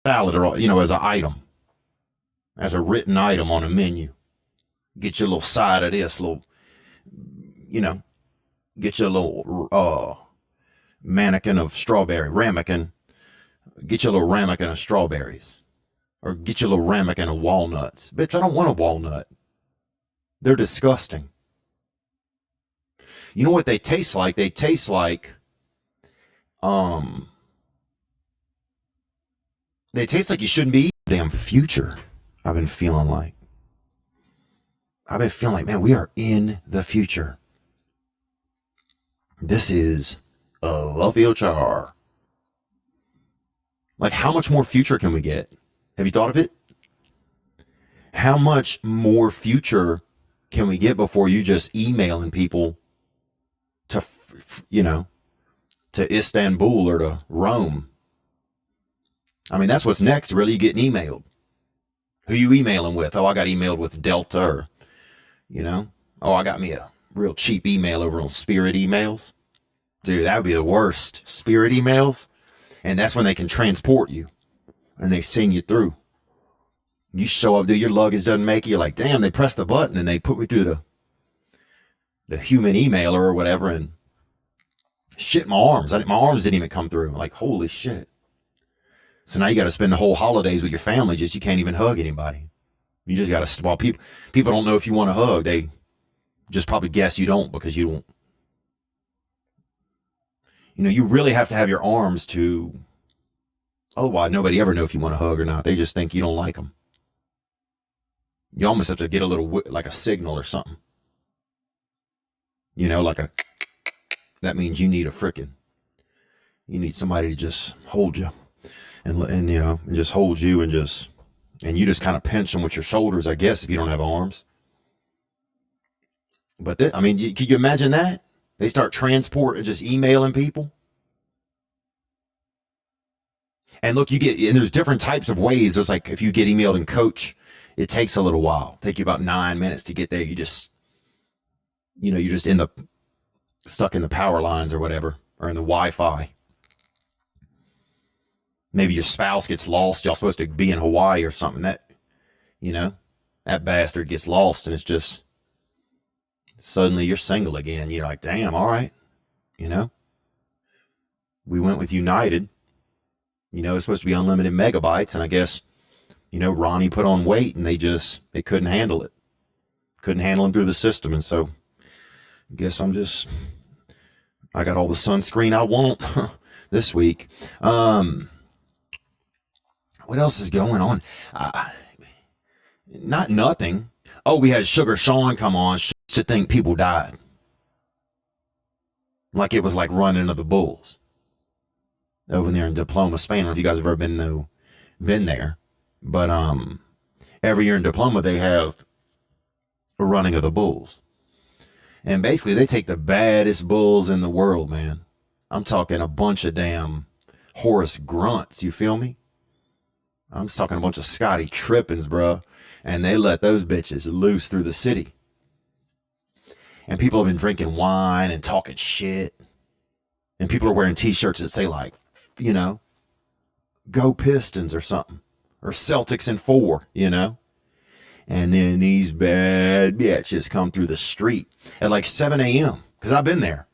salad or, you know, as an item, as a written item on a menu. Get your little side of this, little, you know, get your little mannequin of strawberry, ramekin. Get your little ramekin of strawberries. Or get your little ramekin of walnuts. Bitch, I don't want a walnut. They're disgusting. You know what they taste like? They taste like, um, they taste like you shouldn't be eating. Damn future. I've been feeling like. Man, we are in the future. This is the future. Like, how much more future can we get? Have you thought of it? How much more future can we get before you just emailing people to, you know, to Istanbul or to Rome? I mean, that's what's next, really. You getting emailed. Who you emailing with? Oh, I got emailed with Delta, or, you know, oh, I got me a real cheap email over on Spirit emails. Dude, that would be the worst. Spirit emails. And that's when they can transport you and they send you through. You show up, dude, your luggage doesn't make it. You're like, damn, they pressed the button and they put me through the human emailer or whatever, and shit, my arms didn't even come through. Like, holy shit. So now you got to spend the whole holidays with your family, just you can't even hug anybody. You just got to, well, people don't know if you want to hug. They just probably guess you don't because you don't. You know, you really have to have your arms to, otherwise nobody ever know if you want to hug or not. They just think you don't like them. You almost have to get a little, like a signal or something. You know, like that means you need you need somebody to just hold you and you know, and just hold you and you just kind of pinch them with your shoulders, I guess, if you don't have arms. But I mean, can you imagine that? They start transporting, just emailing people. And look, and there's different types of ways. There's like, if you get emailed in Coach, it takes a little while. Take you about 9 minutes to get there. You just end up stuck in the power lines or whatever, or in the Wi-Fi. Maybe your spouse gets lost. Y'all supposed to be in Hawaii or something. That bastard gets lost, and it's just, suddenly you're single again. You're like, damn, all right. We went with United. It's supposed to be unlimited megabytes, and I guess, Ronnie put on weight, and they couldn't handle it. Couldn't handle him through the system, and so I guess I got all the sunscreen I want this week. What else is going on? Nothing. Oh, we had Sugar Sean come on to think people died. Like it was like running of the bulls over there in Diploma, Spain. I don't know if you guys have ever been there, but every year in Diploma they have a running of the bulls, and basically they take the baddest bulls in the world, man. I'm talking a bunch of damn Horace Grunts. You feel me? I'm talking a bunch of Scotty Trippins, bro, and they let those bitches loose through the city. And people have been drinking wine and talking shit. And people are wearing t-shirts that say like, go Pistons or something. Or Celtics in 4, And then these bad bitches come through the street at like 7 a.m. Because I've been there.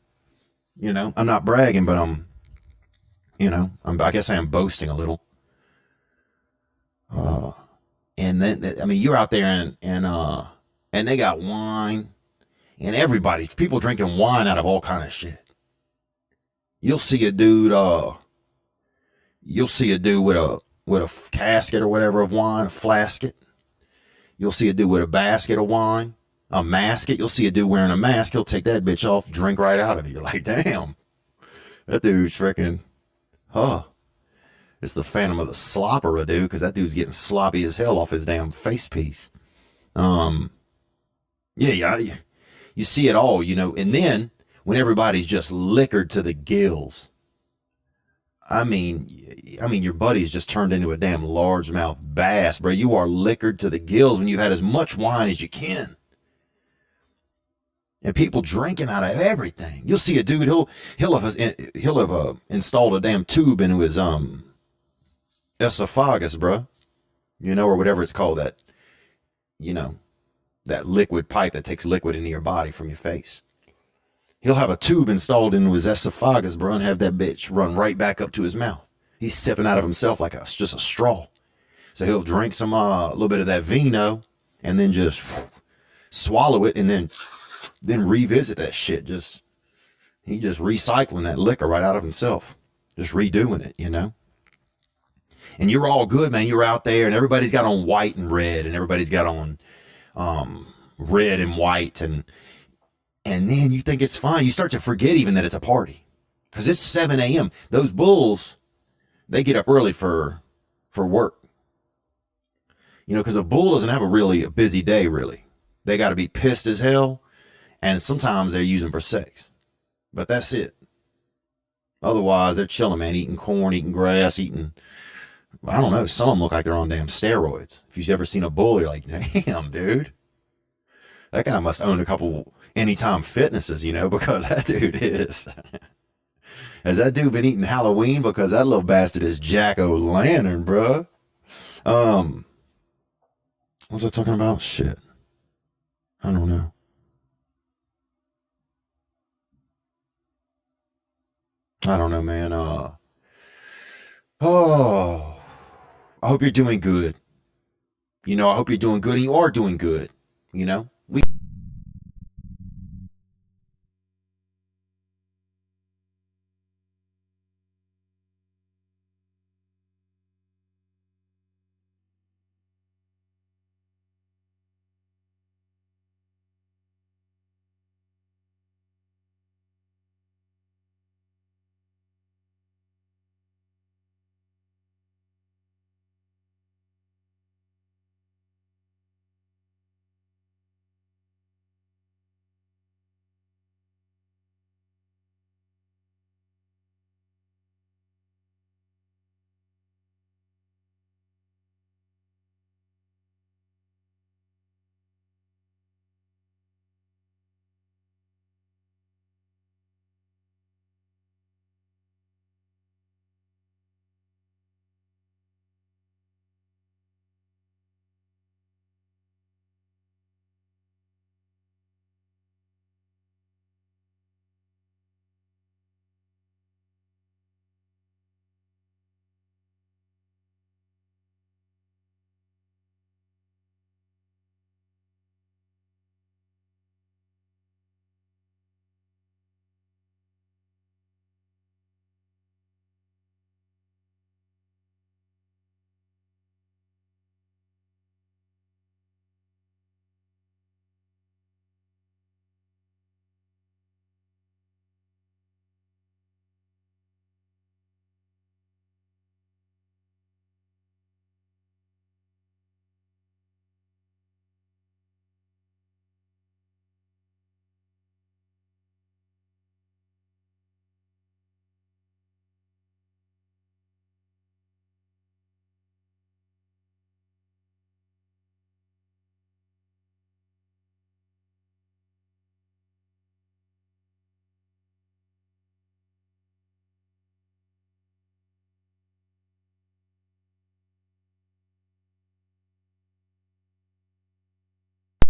I'm not bragging, but I guess I am boasting a little. And then, you're out there and they got wine. And people drinking wine out of all kind of shit. You'll see a dude with a casket or whatever of wine, a flasket. You'll see a dude with a basket of wine, a masket. You'll see a dude wearing a mask. He'll take that bitch off, drink right out of it. You're like, damn, that dude's freaking, it's the Phantom of the Slopper, dude, because that dude's getting sloppy as hell off his damn face piece. Yeah. You see it all, and then when everybody's just liquored to the gills, I mean, your buddy's just turned into a damn largemouth bass, bro. You are liquored to the gills when you've had as much wine as you can. And people drinking out of everything. You'll see a dude, he'll have installed a damn tube into his esophagus, bruh. Or whatever it's called, that, you know, that liquid pipe that takes liquid into your body from your face. He'll have a tube installed into his esophagus, bro, and have that bitch run right back up to his mouth. He's sipping out of himself like just a straw. So he'll drink some, a little bit of that vino and then just swallow it and then revisit that shit. He just recycling that liquor right out of himself. Just redoing it, And you're all good, man. You're out there and everybody's got on white and red and everybody's got on red and white, and then you think it's fine. You start to forget even that it's a party because it's 7 a.m. Those bulls, they get up early for work, because a bull doesn't have a busy day, really. They got to be pissed as hell, and sometimes they're using for sex, but that's it. Otherwise, they're chilling, man, eating corn, eating grass, I don't know, some of them look like they're on damn steroids. If you've ever seen a bull, you're like, damn, dude. That guy must own a couple Anytime Fitnesses, because that dude is. Has that dude been eating Halloween? Because that little bastard is Jack-o'-lantern, bruh. What was I talking about? Shit. I don't know. I don't know, man. I hope you're doing good. I hope you're doing good, and you are doing good. We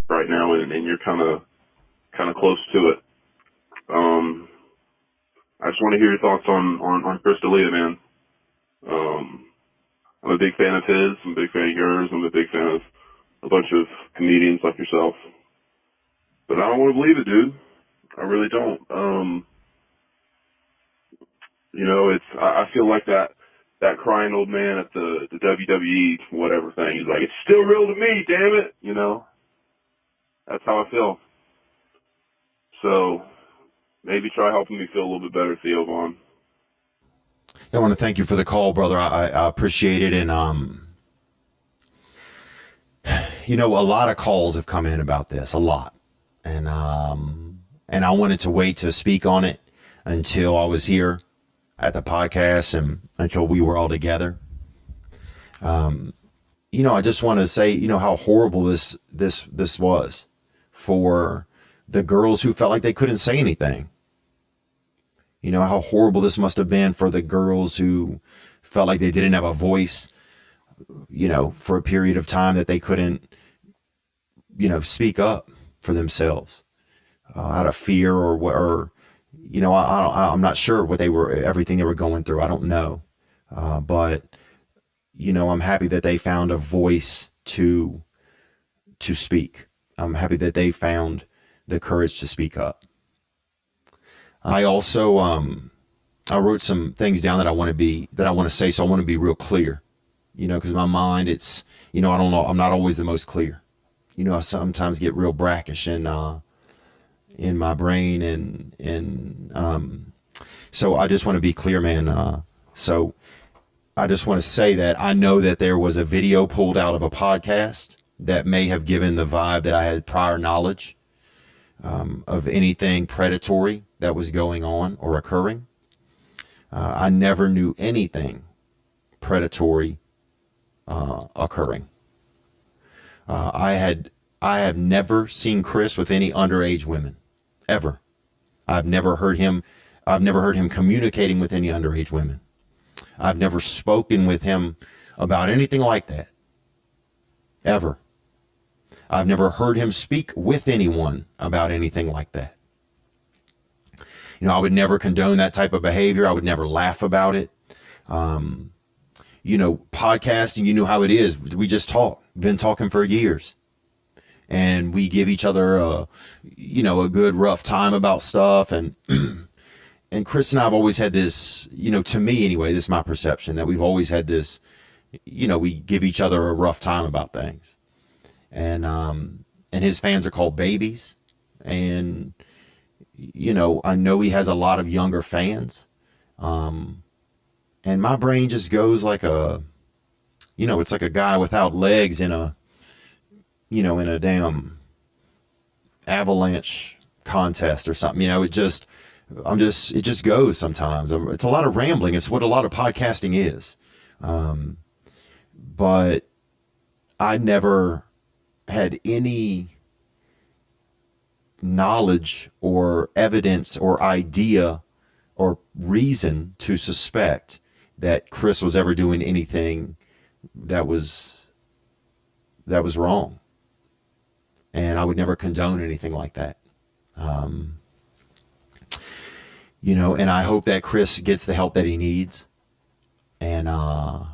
right now, and you're kind of close to it. Um, I just want to hear your thoughts on Chris Delia, man. I'm a big fan of his. I'm a big fan of yours. I'm a big fan of a bunch of comedians like yourself. But I don't want to believe it, dude. I really don't. I feel like that crying old man at the WWE whatever thing. He's like, it's still real to me, damn it. That's how I feel. So maybe try helping me feel a little bit better, Theo Vaughn. I want to thank you for the call, brother. I appreciate it. And, a lot of calls have come in about this, a lot. And I wanted to wait to speak on it until I was here at the podcast and until we were all together. I just want to say, how horrible this was for the girls who felt like they couldn't say anything. How horrible this must have been for the girls who felt like they didn't have a voice, for a period of time that they couldn't, speak up for themselves out of fear or I'm not sure what everything they were going through. I don't know. But, I'm happy that they found a voice to speak. I'm happy that they found the courage to speak up. I also, I wrote some things down that I want to say. So I want to be real clear, because my mind, it's, I don't know. I'm not always the most clear. I sometimes get real brackish in my brain so I just want to be clear, man. So I just want to say that I know that there was a video pulled out of a podcast that may have given the vibe that I had prior knowledge of anything predatory that was going on or occurring. I never knew anything predatory occurring. I have never seen Chris with any underage women, ever. I've never heard him communicating with any underage women. I've never spoken with him about anything like that, ever. I've never heard him speak with anyone about anything like that. I would never condone that type of behavior. I would never laugh about it. Podcasting, you know how it is. We just talk. Been talking for years. And we give each other a good rough time about stuff. And and Chris and I have always had this, to me anyway, this is my perception, that we've always had this, we give each other a rough time about things. And his fans are called babies. And, I know he has a lot of younger fans. And my brain just goes like it's like a guy without legs in a damn avalanche contest or something. It just goes sometimes. It's a lot of rambling. It's what a lot of podcasting is. But I never had any knowledge or evidence or idea or reason to suspect that Chris was ever doing anything that was wrong. And I would never condone anything like that. And I hope that Chris gets the help that he needs. And, and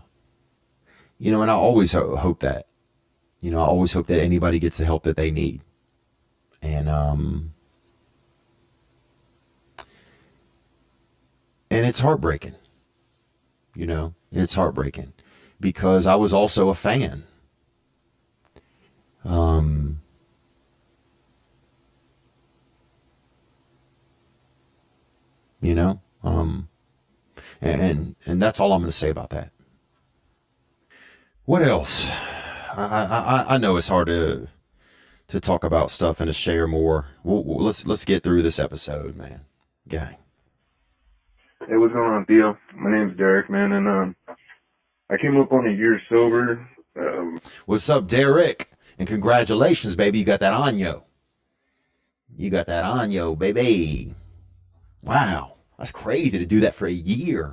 I always hope that, I always hope that anybody gets the help that they need. And it's heartbreaking, it's heartbreaking because I was also a fan. And that's all I'm going to say about that. What else? I know it's hard to talk about stuff and to share more. Let's get through this episode, man. Gang. Hey, what's going on, Theo? My name's Derek, man, and I came up on a year sober. What's up, Derek? And congratulations, baby. You got that on yo. You got that on yo, baby. Wow. That's crazy to do that for a year.